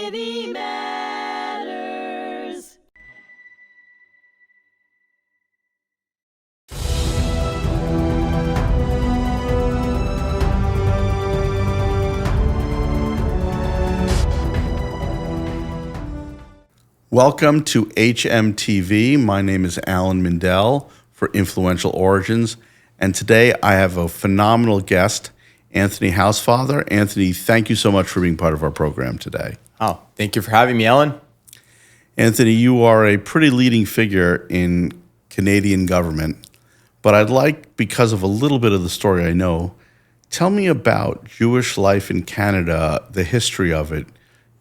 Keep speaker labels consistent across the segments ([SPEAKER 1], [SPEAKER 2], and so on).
[SPEAKER 1] City Matters.
[SPEAKER 2] Welcome to HMTV. My name is Alan Mindel for Influential Origins, and today I have a phenomenal guest, Anthony Housefather. Anthony, thank you so much for being part of our program today.
[SPEAKER 3] Oh, thank you for having me, Alan.
[SPEAKER 2] Anthony, you are a pretty leading figure in Canadian government, but I'd like, because of a little bit of the story I know, tell me about Jewish life in Canada, the history of it.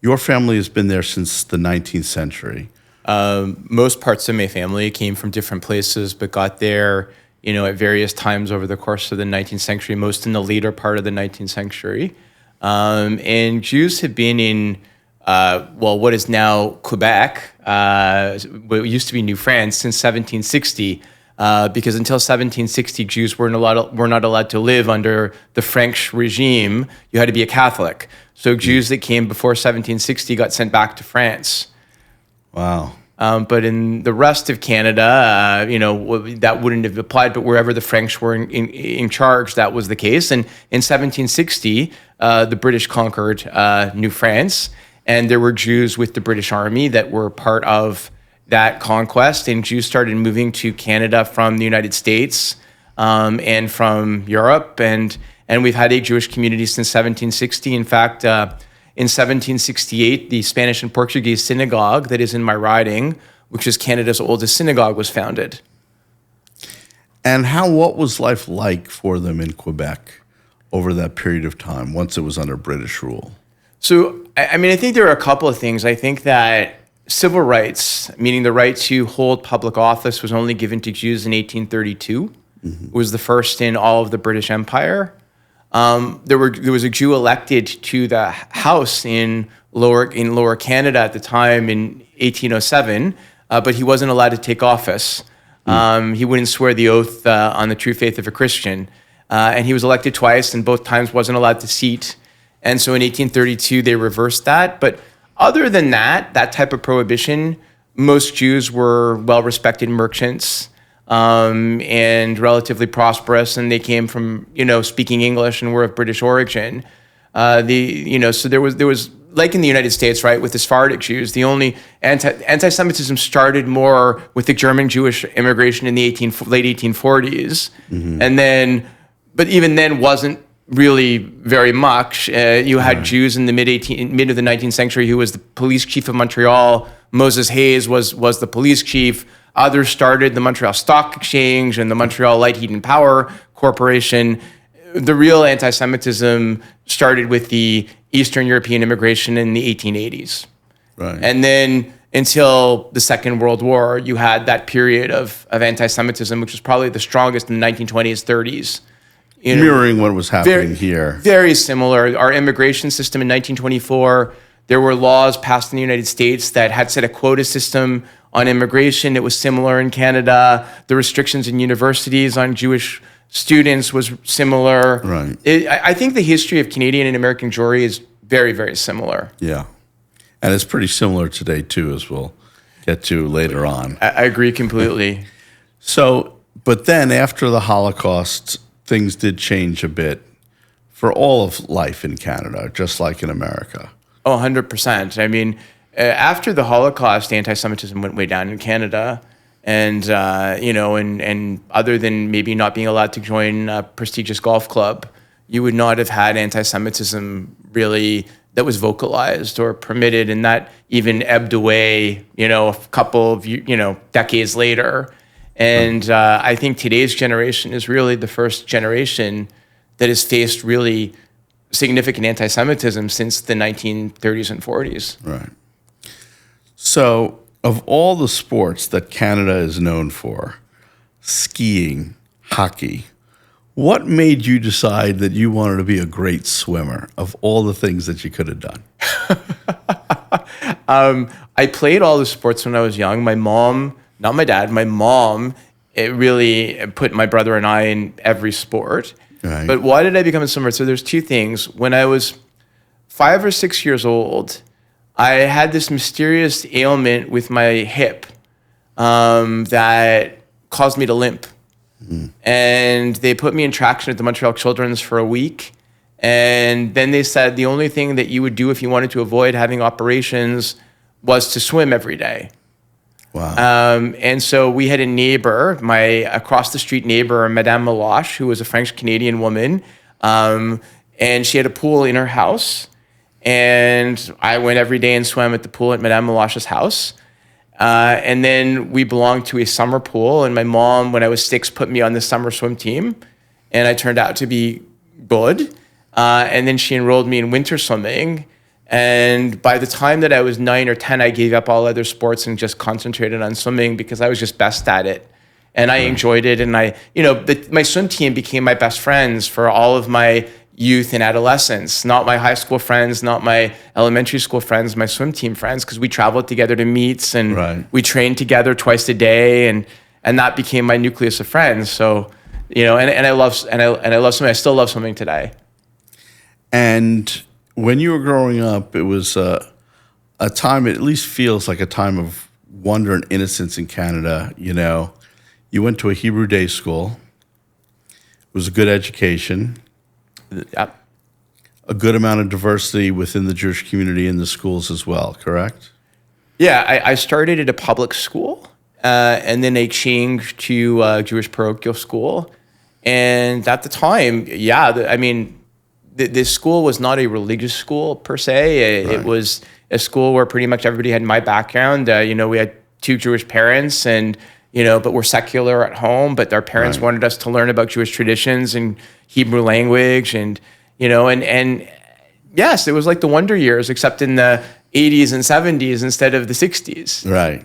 [SPEAKER 2] Your family has been there since the 19th century.
[SPEAKER 3] Most parts of my family came from different places, but got there, at various times over the course of the 19th century, most in the later part of the 19th century. And Jews have been in, what is now Quebec, what used to be New France, since 1760. Because until 1760, Jews were not allowed to live under the French regime. You had to be a Catholic. So Jews that came before 1760 got sent back to France.
[SPEAKER 2] Wow.
[SPEAKER 3] But in the rest of Canada, that wouldn't have applied. But wherever the French were in charge, that was the case. And in 1760, the British conquered New France, and there were Jews with the British Army that were part of that conquest. And Jews started moving to Canada from the United States and from Europe. And we've had a Jewish community since 1760. In fact, in 1768, the Spanish and Portuguese synagogue that is in my riding, which is Canada's oldest synagogue, was founded.
[SPEAKER 2] And what was life like for them in Quebec over that period of time, once it was under British rule?
[SPEAKER 3] So, I think there are a couple of things. I think that civil rights, meaning the right to hold public office, was only given to Jews in 1832. Mm-hmm. It was the first in all of the British Empire. There was a Jew elected to the House in Lower Canada at the time in 1807, but he wasn't allowed to take office. He wouldn't swear the oath on the true faith of a Christian, and he was elected twice, and both times wasn't allowed to seat. And so in 1832 they reversed that. But other than that type of prohibition, most Jews were well-respected merchants. And relatively prosperous, and they came from, speaking English and were of British origin. So there was like in the United States, right, with the Sephardic Jews, the only anti-Semitism started more with the German Jewish immigration in the late 1840s, mm-hmm. But even then wasn't really very much. You had Jews in the mid of the 19th century who was the police chief of Montreal. Moses Hayes was the police chief. Others started the Montreal Stock Exchange and the Montreal Light, Heat, and Power Corporation. The real anti-Semitism started with the Eastern European immigration in the 1880s.
[SPEAKER 2] Right.
[SPEAKER 3] And then until the Second World War, you had that period of anti-Semitism, which was probably the strongest in the 1920s, 30s.
[SPEAKER 2] Mirroring what was happening here.
[SPEAKER 3] Very similar. Our immigration system in 1924, there were laws passed in the United States that had set a quota system on immigration. It was similar in Canada. The restrictions in universities on Jewish students was similar.
[SPEAKER 2] Right.
[SPEAKER 3] I think the history of Canadian and American Jewry is very, very similar.
[SPEAKER 2] Yeah. And it's pretty similar today, too, as we'll get to later on.
[SPEAKER 3] I agree completely.
[SPEAKER 2] So, but then after the Holocaust, things did change a bit for all of life in Canada, just like in America.
[SPEAKER 3] Oh, 100%. I mean, after the Holocaust, anti-Semitism went way down in Canada. And, and other than maybe not being allowed to join a prestigious golf club, you would not have had anti-Semitism really that was vocalized or permitted, and that even ebbed away, a couple of, decades later. And I think today's generation is really the first generation that has faced really significant anti-Semitism since the 1930s and 40s.
[SPEAKER 2] Right. So, of all the sports that Canada is known for, skiing, hockey, what made you decide that you wanted to be a great swimmer of all the things that you could have done?
[SPEAKER 3] I played all the sports when I was young. My mom, not my dad, my mom, it really put my brother and I in every sport.
[SPEAKER 2] Right.
[SPEAKER 3] But why did I become a swimmer? So there's two things. When I was 5 or 6 years old, I had this mysterious ailment with my hip that caused me to limp. And they put me in traction at the Montreal Children's for a week. And then they said the only thing that you would do if you wanted to avoid having operations was to swim every day.
[SPEAKER 2] Wow.
[SPEAKER 3] And so we had a neighbor, my across the street neighbor, Madame Meloche, who was a French-Canadian woman. And she had a pool in her house. And I went every day and swam at the pool at Madame Meloche's house. And then we belonged to a summer pool. And my mom, when I was 6, put me on the summer swim team. And I turned out to be good. And then she enrolled me in winter swimming. And by the time that I was 9 or 10, I gave up all other sports and just concentrated on swimming because I was just best at it. And I enjoyed it. And my swim team became my best friends for all of my youth and adolescence, not my high school friends, not my elementary school friends, my swim team friends, because we traveled together to meets and we trained together twice a day. And that became my nucleus of friends. So, and I love swimming. I still love swimming today.
[SPEAKER 2] And when you were growing up, it was a time, it at least feels like a time of wonder and innocence in Canada. You went to a Hebrew day school. It was a good education.
[SPEAKER 3] Yep.
[SPEAKER 2] A good amount of diversity within the Jewish community in the schools as well, correct?
[SPEAKER 3] Yeah, I started at a public school, and then I changed to Jewish parochial school. And at the time, this school was not a religious school per se. It was a school where pretty much everybody had my background. We had 2 Jewish parents, and but we're secular at home. But our parents wanted us to learn about Jewish traditions and Hebrew language, and and yes, it was like the Wonder Years, except in the 80s and 70s instead of the 60s.
[SPEAKER 2] Right.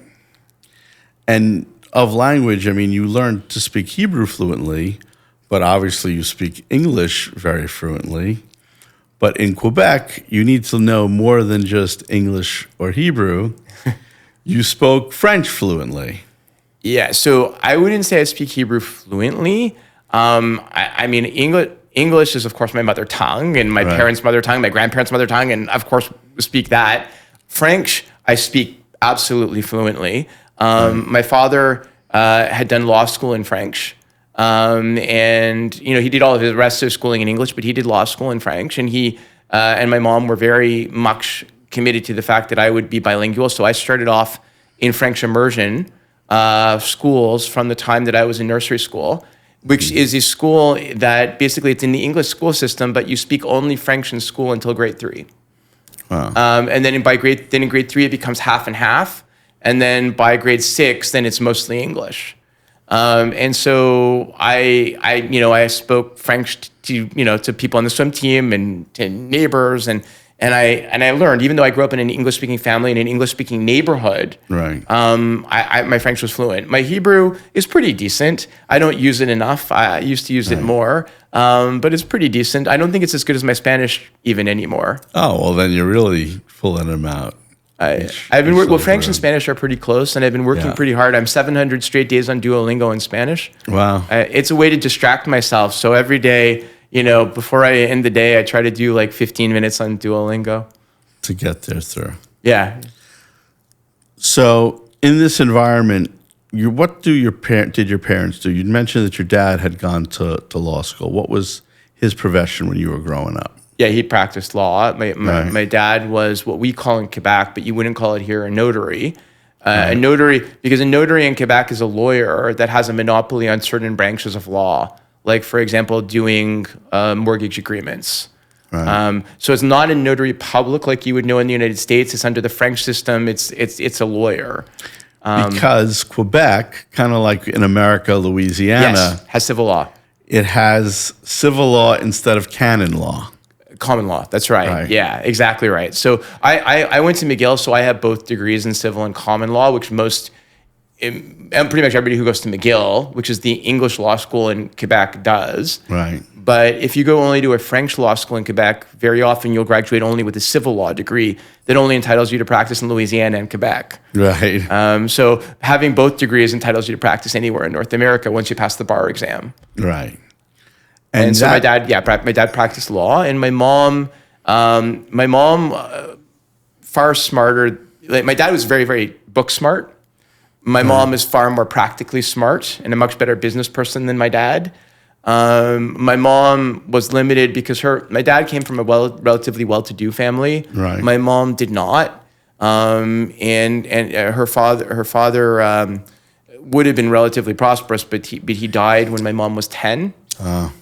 [SPEAKER 2] And of language, you learned to speak Hebrew fluently, but obviously you speak English very fluently. But in Quebec, you need to know more than just English or Hebrew. You spoke French fluently.
[SPEAKER 3] Yeah, so I wouldn't say I speak Hebrew fluently. English is, of course, my mother tongue, and my parents' mother tongue, my grandparents' mother tongue, and of course, speak that. French, I speak absolutely fluently. My father had done law school in French. And he did all of his rest of schooling in English, but he did law school in French. And he and my mom were very much committed to the fact that I would be bilingual. So I started off in French immersion schools from the time that I was in nursery school, which is a school that basically it's in the English school system, but you speak only French in school until grade 3.
[SPEAKER 2] Wow.
[SPEAKER 3] And then in grade 3 it becomes half and half, and then by grade 6 then it's mostly English. And so I spoke French to people on the swim team and to neighbors, and I learned, even though I grew up in an English-speaking family in an English-speaking neighborhood.
[SPEAKER 2] Right.
[SPEAKER 3] My French was fluent. My Hebrew is pretty decent. I don't use it enough. I used to use it more, but it's pretty decent. I don't think it's as good as my Spanish even anymore.
[SPEAKER 2] Oh, well, then you're really pulling them out.
[SPEAKER 3] French and Spanish are pretty close, and I've been working pretty hard. I'm 700 straight days on Duolingo in Spanish.
[SPEAKER 2] Wow.
[SPEAKER 3] It's a way to distract myself. So every day, before I end the day, I try to do like 15 minutes on Duolingo.
[SPEAKER 2] To get there through.
[SPEAKER 3] Yeah.
[SPEAKER 2] So in this environment, what did your parents do? You mentioned that your dad had gone to law school. What was his profession when you were growing up?
[SPEAKER 3] Yeah, he practiced law. My dad was what we call in Quebec, but you wouldn't call it here, a notary. A notary, because a notary in Quebec is a lawyer that has a monopoly on certain branches of law, like, for example, doing mortgage agreements.
[SPEAKER 2] Right.
[SPEAKER 3] So it's not a notary public like you would know in the United States. It's under the French system. It's a lawyer.
[SPEAKER 2] Because Quebec, kind of like in America, Louisiana,
[SPEAKER 3] has civil law.
[SPEAKER 2] It has civil law instead of canon law.
[SPEAKER 3] Common law. That's right. Yeah, exactly right. So I went to McGill, so I have both degrees in civil and common law, which and pretty much everybody who goes to McGill, which is the English law school in Quebec, does.
[SPEAKER 2] Right.
[SPEAKER 3] But if you go only to a French law school in Quebec, very often you'll graduate only with a civil law degree that only entitles you to practice in Louisiana and Quebec.
[SPEAKER 2] Right.
[SPEAKER 3] So having both degrees entitles you to practice anywhere in North America once you pass the bar exam.
[SPEAKER 2] Right.
[SPEAKER 3] And so my dad practiced law, and my mom far smarter. Like my dad was very, very book smart. My mom is far more practically smart and a much better business person than my dad. My mom was limited because my dad came from a relatively well-to-do family.
[SPEAKER 2] Right.
[SPEAKER 3] My mom did not, and her father would have been relatively prosperous, but he died when my mom was 10,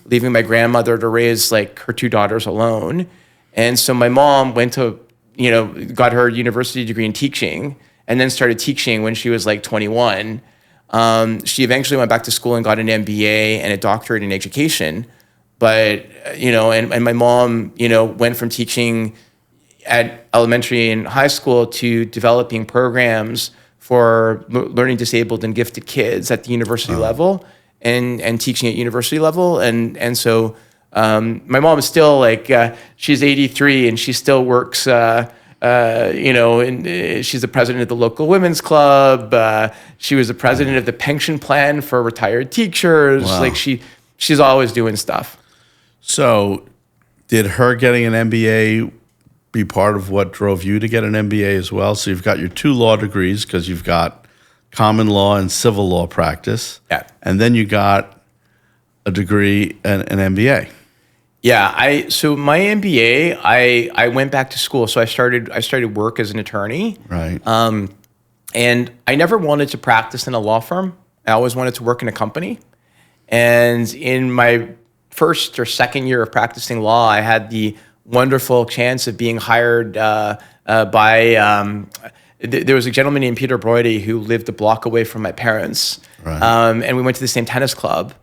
[SPEAKER 3] leaving my grandmother to raise like her two daughters alone. And so my mom went to, got her university degree in teaching, and then started teaching when she was like 21. She eventually went back to school and got an MBA and a doctorate in education. But, and my mom, went from teaching at elementary and high school to developing programs for learning disabled and gifted kids at the university level and teaching at university level. And so my mom is still like, she's 83 and she still works, and she's the president of the local women's club. She was the president of the pension plan for retired teachers.
[SPEAKER 2] Wow.
[SPEAKER 3] Like she's always doing stuff.
[SPEAKER 2] So did her getting an MBA be part of what drove you to get an MBA as well? So you've got your 2 law degrees because you've got common law and civil law practice.
[SPEAKER 3] Yeah.
[SPEAKER 2] And then you got a degree and an MBA.
[SPEAKER 3] Yeah, so my MBA, I went back to school. So I started work as an attorney.
[SPEAKER 2] Right.
[SPEAKER 3] And I never wanted to practice in a law firm. I always wanted to work in a company. And in my first or second year of practicing law, I had the wonderful chance of being hired by there was a gentleman named Peter Broidy who lived a block away from my parents.
[SPEAKER 2] Right.
[SPEAKER 3] And we went to the same tennis club.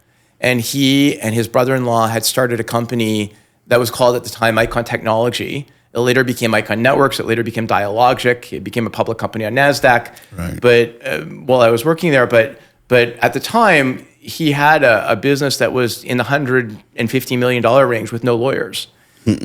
[SPEAKER 3] And he and his brother-in-law had started a company that was called at the time Icon Technology. It later became Icon Networks. It later became Dialogic. It became a public company on NASDAQ.
[SPEAKER 2] Right.
[SPEAKER 3] But while I was working there, but at the time, he had a business that was in the $150 million range with no lawyers.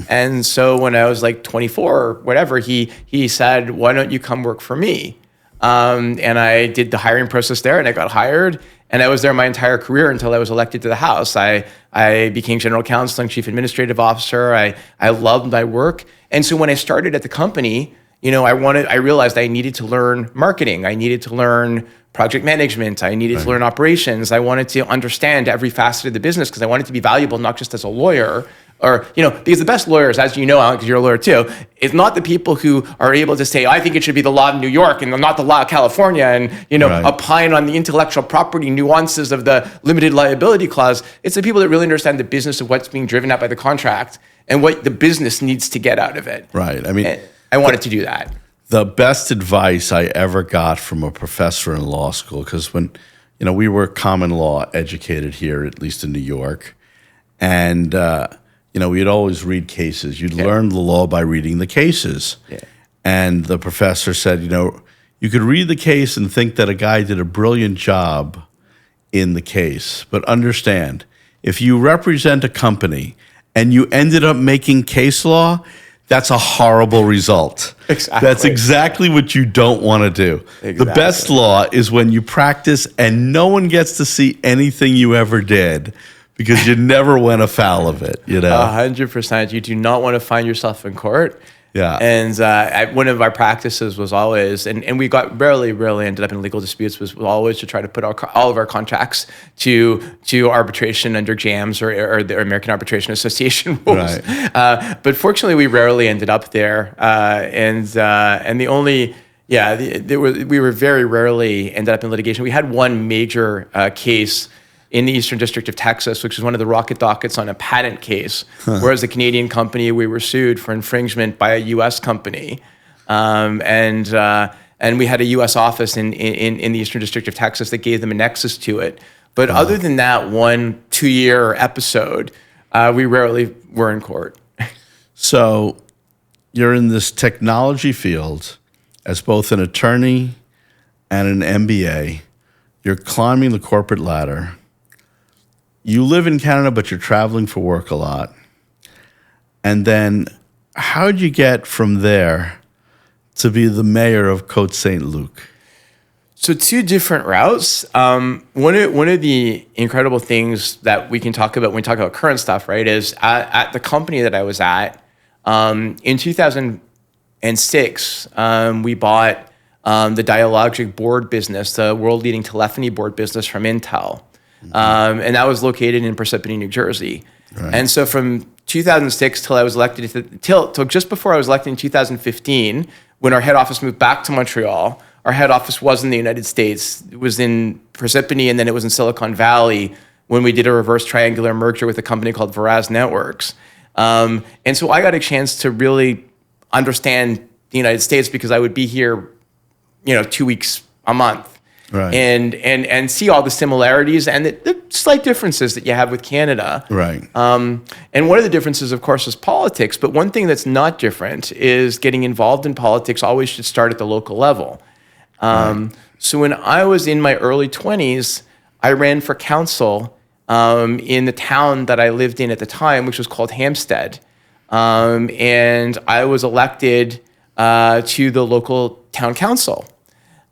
[SPEAKER 3] And so when I was like 24 or whatever, he said, "Why don't you come work for me?" And I did the hiring process there, and I got hired. And I was there my entire career until I was elected to the House. I became general counsel and chief administrative officer. I loved my work. And so when I started at the company, I realized I needed to learn marketing. I needed to learn project management. I needed to learn operations. I wanted to understand every facet of the business because I wanted to be valuable, not just as a lawyer, because the best lawyers, as you know, Alan, because you're a lawyer too, is not the people who are able to say, I think it should be the law of New York and not the law of California and, opine on the intellectual property nuances of the limited liability clause. It's the people that really understand the business of what's being driven at by the contract and what the business needs to get out of it.
[SPEAKER 2] Right. I mean,
[SPEAKER 3] and I wanted to do that.
[SPEAKER 2] The best advice I ever got from a professor in law school, because when, we were common law educated here, at least in New York, and, we'd always read cases. You'd learn the law by reading the cases.
[SPEAKER 3] Yeah.
[SPEAKER 2] And the professor said, you could read the case and think that a guy did a brilliant job in the case. But understand, if you represent a company and you ended up making case law, that's a horrible result.
[SPEAKER 3] Exactly.
[SPEAKER 2] That's exactly what you don't want to do.
[SPEAKER 3] Exactly.
[SPEAKER 2] The best law is when you practice and no one gets to see anything you ever did because you never went afoul of it,
[SPEAKER 3] 100%. You do not want to find yourself in court.
[SPEAKER 2] Yeah.
[SPEAKER 3] And one of our practices was always, and we rarely ended up in legal disputes, was always to try to put all of our contracts to arbitration under JAMS or the American Arbitration Association rules.
[SPEAKER 2] Right.
[SPEAKER 3] But fortunately, we rarely ended up there. And the only, we were very rarely ended up in litigation. We had one major case in the Eastern District of Texas, which is one of the rocket dockets on a patent case, whereas the Canadian company, we were sued for infringement by a U.S. company. And we had a U.S. office in the Eastern District of Texas that gave them a nexus to it. But other than that 1-2 year episode, we rarely were in court.
[SPEAKER 2] So you're in this technology field as both an attorney and an MBA. You're climbing the corporate ladder. You live in Canada, but you're traveling for work a lot. And then how'd you get from there to be the mayor of Côte Saint-Luc?
[SPEAKER 3] So 2 different routes. One of the incredible things that we can talk about when we talk about current stuff, right, is at the company that I was at, in 2000, 2006, we bought the Dialogic board business, the world-leading telephony board business from Intel. And that was located in Parsippany, New Jersey.
[SPEAKER 2] Right.
[SPEAKER 3] And so from 2006 till I was elected, till just before I was elected in 2015, when our head office moved back to Montreal, our head office was in the United States. It was in Parsippany, and then it was in Silicon Valley when we did a reverse triangular merger with a company called Veraz Networks. And so I got a chance to really understand the United States because I would be here, 2 weeks a month,
[SPEAKER 2] right,
[SPEAKER 3] and see all the similarities and the slight differences that you have with Canada.
[SPEAKER 2] Right.
[SPEAKER 3] And one of the differences, of course, is politics. But one thing that's not different is getting involved in politics always should start at the local level.
[SPEAKER 2] Right.
[SPEAKER 3] So when I was in my early 20s, I ran for council in the town that I lived in at the time, which was called Hampstead. And I was elected to the local town council.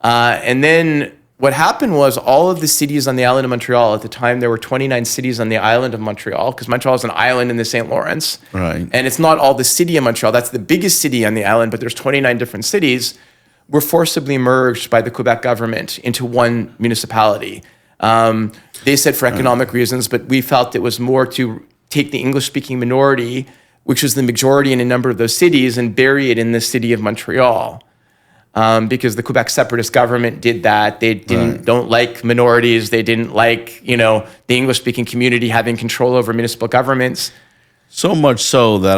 [SPEAKER 3] And then what happened was all of the cities on the island of Montreal, at the time there were 29 cities on the island of Montreal, because Montreal is an island in the St. Lawrence.
[SPEAKER 2] Right.
[SPEAKER 3] And it's not all the city of Montreal. That's the biggest city on the island, but there's 29 different cities, were forcibly merged by the Quebec government into one municipality. They said for economic reasons, but we felt it was more to take the English-speaking minority, which was the majority in a number of those cities, and bury it in the city of Montreal. Because the Quebec separatist government did that. They don't like minorities. They didn't like, the English-speaking community having control over municipal governments.
[SPEAKER 2] So much so that,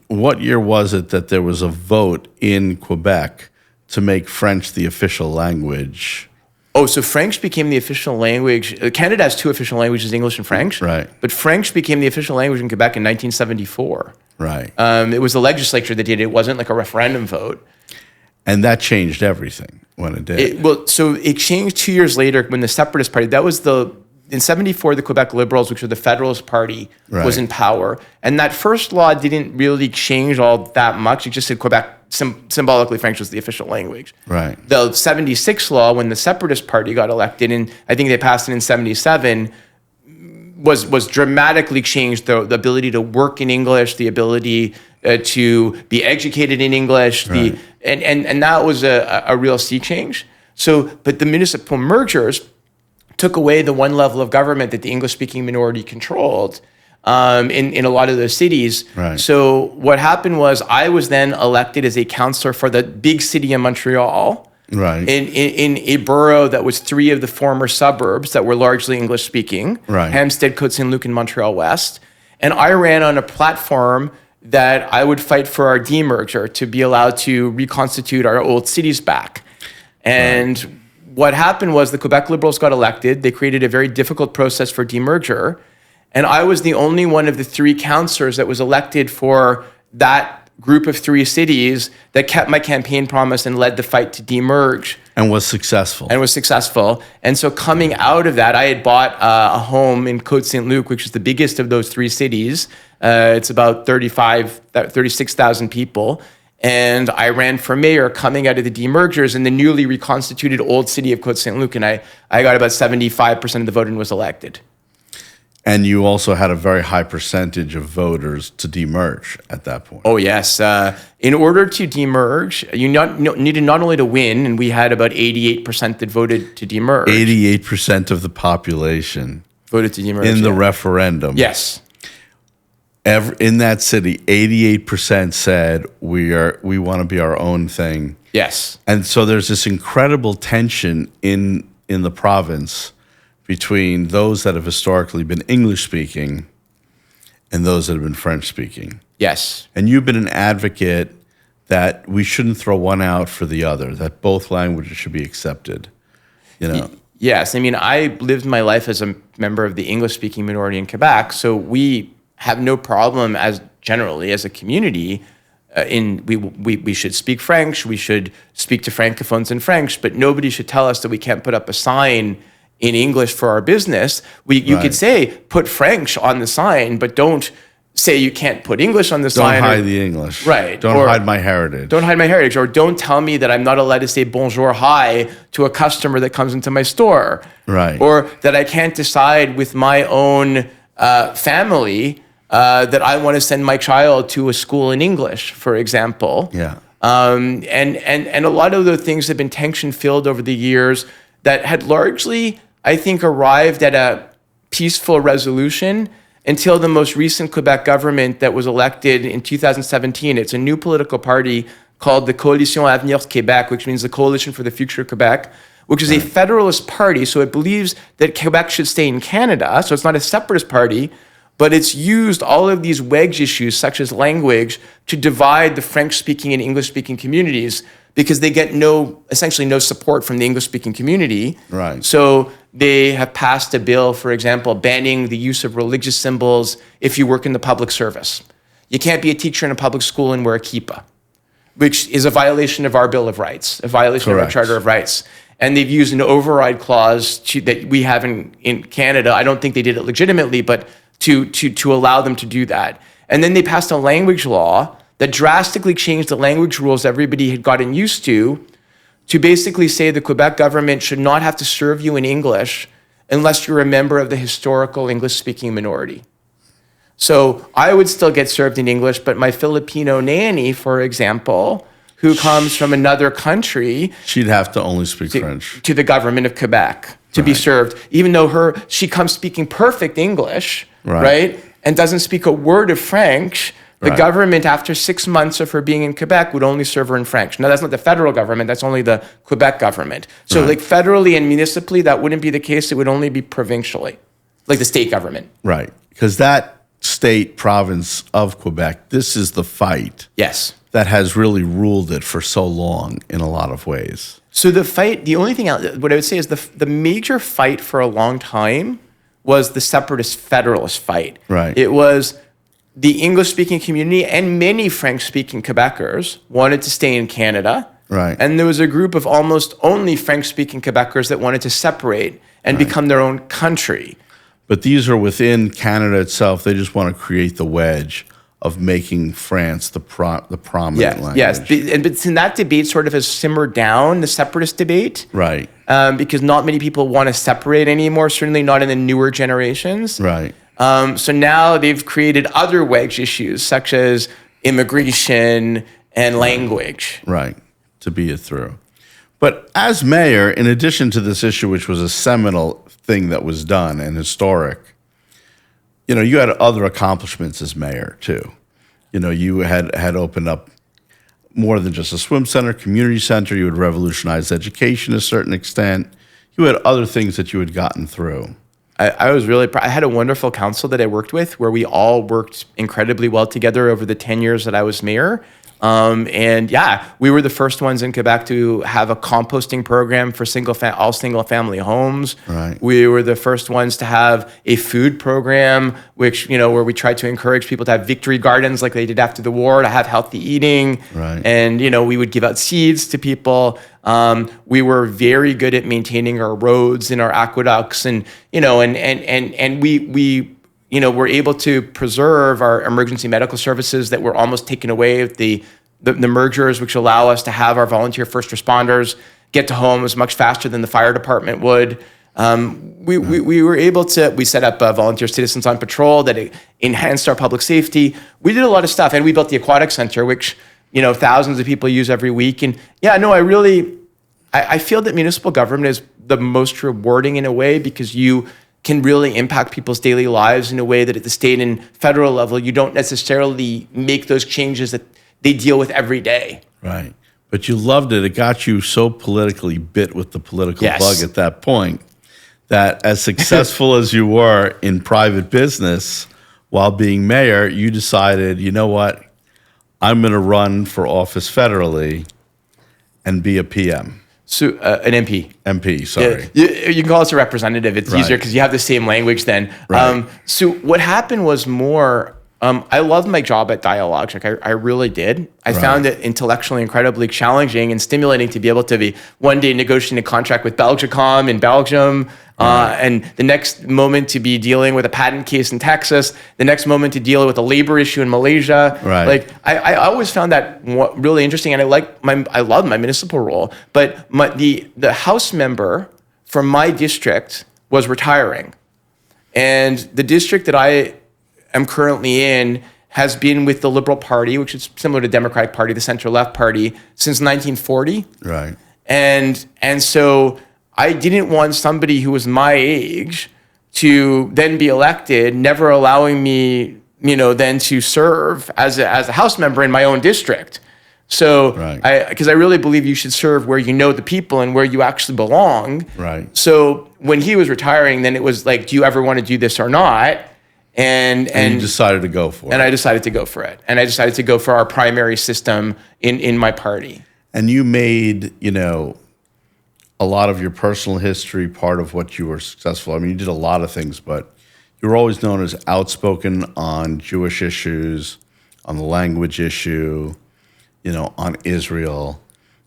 [SPEAKER 2] what year was it that there was a vote in Quebec to make French the official language?
[SPEAKER 3] Oh, so French became the official language. Canada has two official languages, English and French.
[SPEAKER 2] Right.
[SPEAKER 3] But French became the official language in Quebec in 1974.
[SPEAKER 2] Right.
[SPEAKER 3] It was the legislature that did it. It wasn't like a referendum vote.
[SPEAKER 2] And that changed everything when it did.
[SPEAKER 3] So it changed 2 years later when the Separatist Party, in 74, the Quebec Liberals, which were the Federalist Party, was in power. And that first law didn't really change all that much. It just said Quebec, symbolically French was the official language.
[SPEAKER 2] Right.
[SPEAKER 3] The 76 law, when the Separatist Party got elected, and I think they passed it in 77, was dramatically changed. The ability to work in English, the ability to be educated in English,
[SPEAKER 2] right,
[SPEAKER 3] and that was a real sea change. So, but the municipal mergers took away the one level of government that the English-speaking minority controlled in a lot of those cities.
[SPEAKER 2] Right.
[SPEAKER 3] So what happened was I was then elected as a councillor for the big city of Montreal.
[SPEAKER 2] Right.
[SPEAKER 3] In a borough that was 3 of the former suburbs that were largely English-speaking.
[SPEAKER 2] Right.
[SPEAKER 3] Hampstead, Côte Saint-Luc, and Montreal West. And I ran on a platform that I would fight for our demerger to be allowed to reconstitute our old cities back. And what happened was the Quebec Liberals got elected. They created a very difficult process for demerger. And I was the only one of the 3 councillors that was elected for that group of 3 cities that kept my campaign promise and led the fight to demerge.
[SPEAKER 2] And was successful.
[SPEAKER 3] And so coming out of that, I had bought a home in Côte Saint-Luc, which is the biggest of those 3 cities. It's about 36,000 people. And I ran for mayor coming out of the demergers in the newly reconstituted old city of Côte Saint-Luc. And I got about 75% of the vote and was elected.
[SPEAKER 2] And you also had a very high percentage of voters to demerge at that point.
[SPEAKER 3] Oh, yes. In order to demerge, you needed not only to win, and we had about 88% that voted to demerge.
[SPEAKER 2] 88% of the population
[SPEAKER 3] voted to demerge.
[SPEAKER 2] In the referendum.
[SPEAKER 3] Yes.
[SPEAKER 2] In that city, 88% said we want to be our own thing.
[SPEAKER 3] Yes.
[SPEAKER 2] And so there's this incredible tension in the province between those that have historically been English-speaking and those that have been French-speaking.
[SPEAKER 3] Yes.
[SPEAKER 2] And you've been an advocate that we shouldn't throw one out for the other, that both languages should be accepted,
[SPEAKER 3] Yes. I lived my life as a member of the English-speaking minority in Quebec, so we have no problem as a community we should speak French, we should speak to Francophones in French, but nobody should tell us that we can't put up a sign in English for our business. You could say, put French on the sign, but don't say you can't put English on the sign.
[SPEAKER 2] Don't hide the English.
[SPEAKER 3] Right.
[SPEAKER 2] Don't hide my heritage.
[SPEAKER 3] Don't hide my heritage. Or don't tell me that I'm not allowed to say bonjour, hi to a customer that comes into my store.
[SPEAKER 2] Right.
[SPEAKER 3] Or that I can't decide with my own family that I want to send my child to a school in English, for example.
[SPEAKER 2] Yeah.
[SPEAKER 3] And a lot of the things have been tension-filled over the years that had largely, I think, arrived at a peaceful resolution until the most recent Quebec government that was elected in 2017. It's a new political party called the Coalition Avenir Québec, which means the Coalition for the Future of Quebec, which is a federalist party. So it believes that Quebec should stay in Canada. So it's not a separatist party, but it's used all of these wedge issues, such as language, to divide the French-speaking and English-speaking communities because they get essentially no support from the English-speaking community.
[SPEAKER 2] Right.
[SPEAKER 3] So they have passed a bill, for example, banning the use of religious symbols if you work in the public service. You can't be a teacher in a public school and wear a kippah, which is a violation of our Bill of Rights, a violation of our Charter of Rights. And they've used an override clause that we have in Canada. I don't think they did it legitimately, but to allow them to do that. And then they passed a language law that drastically changed the language rules everybody had gotten used to basically say the Quebec government should not have to serve you in English unless you're a member of the historical English-speaking minority. So I would still get served in English, but my Filipino nanny, for example, who comes from another country,
[SPEAKER 2] she'd have to only speak French
[SPEAKER 3] to the government of Quebec to be served, even though she comes speaking perfect English, right? And doesn't speak a word of French. The government, after 6 months of her being in Quebec, would only serve her in French. Now, that's not the federal government. That's only the Quebec government. So, like, federally and municipally, that wouldn't be the case. It would only be provincially, like the state government.
[SPEAKER 2] Right. Because that state province of Quebec, this is the fight.
[SPEAKER 3] Yes.
[SPEAKER 2] That has really ruled it for so long in a lot of ways.
[SPEAKER 3] So the fight, the only thing, what I would say is the major fight for a long time was the separatist federalist fight.
[SPEAKER 2] Right.
[SPEAKER 3] It was the English-speaking community and many French-speaking Quebecers wanted to stay in Canada.
[SPEAKER 2] Right.
[SPEAKER 3] And there was a group of almost only French-speaking Quebecers that wanted to separate and become their own country.
[SPEAKER 2] But these are within Canada itself. They just want to create the wedge of making France the prominent language.
[SPEAKER 3] Yes, but in that debate sort of has simmered down, the separatist debate.
[SPEAKER 2] Right.
[SPEAKER 3] Because not many people want to separate anymore, certainly not in the newer generations.
[SPEAKER 2] Right.
[SPEAKER 3] So now they've created other wedge issues, such as immigration and language.
[SPEAKER 2] Right, to be it through. But as mayor, in addition to this issue, which was a seminal thing that was done and historic, you had other accomplishments as mayor, too. You had opened up more than just a swim center, community center. You had revolutionized education to a certain extent. You had other things that you had gotten through.
[SPEAKER 3] I was really proud. I had a wonderful council that I worked with where we all worked incredibly well together over the 10 years that I was mayor. And we were the first ones in Quebec to have a composting program for all single family homes.
[SPEAKER 2] Right.
[SPEAKER 3] We were the first ones to have a food program, which, where we tried to encourage people to have victory gardens like they did after the war, to have healthy eating.
[SPEAKER 2] Right.
[SPEAKER 3] And, we would give out seeds to people. We were very good at maintaining our roads and our aqueducts and we were able to preserve our emergency medical services that were almost taken away with the mergers, which allow us to have our volunteer first responders get to homes much faster than the fire department would. We were able to, we set up volunteer citizens on patrol that enhanced our public safety. We did a lot of stuff, and we built the aquatic center, which, thousands of people use every week. And I feel that municipal government is the most rewarding in a way because you can really impact people's daily lives in a way that at the state and federal level, you don't necessarily make those changes that they deal with every day.
[SPEAKER 2] Right. But you loved it. It got you so politically bit with the political bug at that point that as successful as you were in private business while being mayor, you decided, you know what? I'm going to run for office federally and be a PM.
[SPEAKER 3] So an MP.
[SPEAKER 2] MP, sorry.
[SPEAKER 3] Yeah, you can call us a representative. It's easier because you have the same language then.
[SPEAKER 2] Right.
[SPEAKER 3] So what happened was more, I loved my job at Dialogue. Like I really did. I found it intellectually incredibly challenging and stimulating to be able to be one day negotiating a contract with Belgacom in Belgium, and the next moment to be dealing with a patent case in Texas, the next moment to deal with a labor issue in Malaysia.
[SPEAKER 2] Right.
[SPEAKER 3] Like I always found that really interesting, and I love my municipal role. But the House member from my district was retiring, and the district that I am currently in has been with the Liberal Party, which is similar to Democratic Party, the center-left party, since 1940.
[SPEAKER 2] Right.
[SPEAKER 3] And so I didn't want somebody who was my age to then be elected, never allowing me, then to serve as a House member in my own district. So, because I really believe you should serve where you know the people and where you actually belong.
[SPEAKER 2] Right.
[SPEAKER 3] So when he was retiring, then it was like, do you ever want to do this or not? And
[SPEAKER 2] you decided to go for it.
[SPEAKER 3] And I decided to go for it. And I decided to go for our primary system in my party.
[SPEAKER 2] And you made, a lot of your personal history part of what you were successful. I mean, you did a lot of things, but you were always known as outspoken on Jewish issues, on the language issue, on Israel.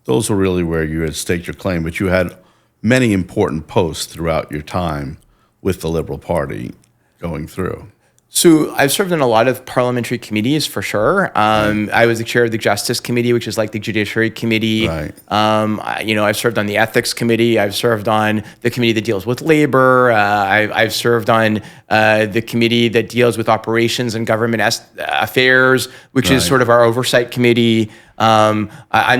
[SPEAKER 2] Those were really where you had staked your claim, but you had many important posts throughout your time with the Liberal Party going through.
[SPEAKER 3] So I've served in a lot of parliamentary committees for sure. I was the chair of the Justice Committee, which is like the Judiciary Committee.
[SPEAKER 2] Right.
[SPEAKER 3] I've served on the Ethics Committee. I've served on the committee that deals with labor. I've served on the committee that deals with operations and government affairs, which is sort of our oversight committee. I'm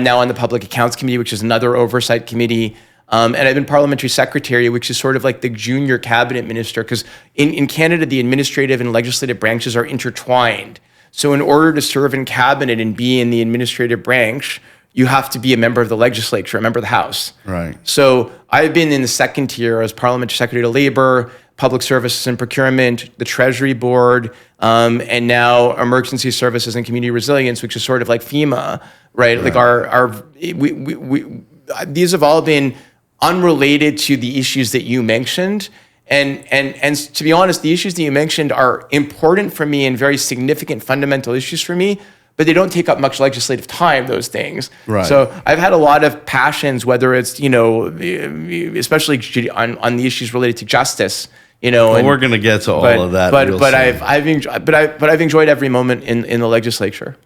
[SPEAKER 3] now on the Public Accounts Committee, which is another oversight committee. And I've been parliamentary secretary, which is sort of like the junior cabinet minister, because in Canada, the administrative and legislative branches are intertwined. So in order to serve in cabinet and be in the administrative branch, you have to be a member of the legislature, a member of the House.
[SPEAKER 2] Right.
[SPEAKER 3] So I've been in the second tier as parliamentary secretary to labor, public services and procurement, the Treasury Board, and now emergency services and community resilience, which is sort of like FEMA, right? Like these have all been unrelated to the issues that you mentioned. And to be honest, the issues that you mentioned are important for me and very significant fundamental issues for me, but they don't take up much legislative time, those things.
[SPEAKER 2] Right.
[SPEAKER 3] So I've had a lot of passions, whether it's, especially on the issues related to justice,
[SPEAKER 2] Well, we're going to get to all of that.
[SPEAKER 3] I've enjoyed every moment in the legislature.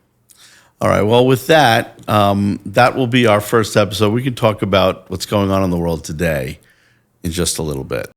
[SPEAKER 2] All right. Well, with that, that will be our first episode. We can talk about what's going on in the world today in just a little bit.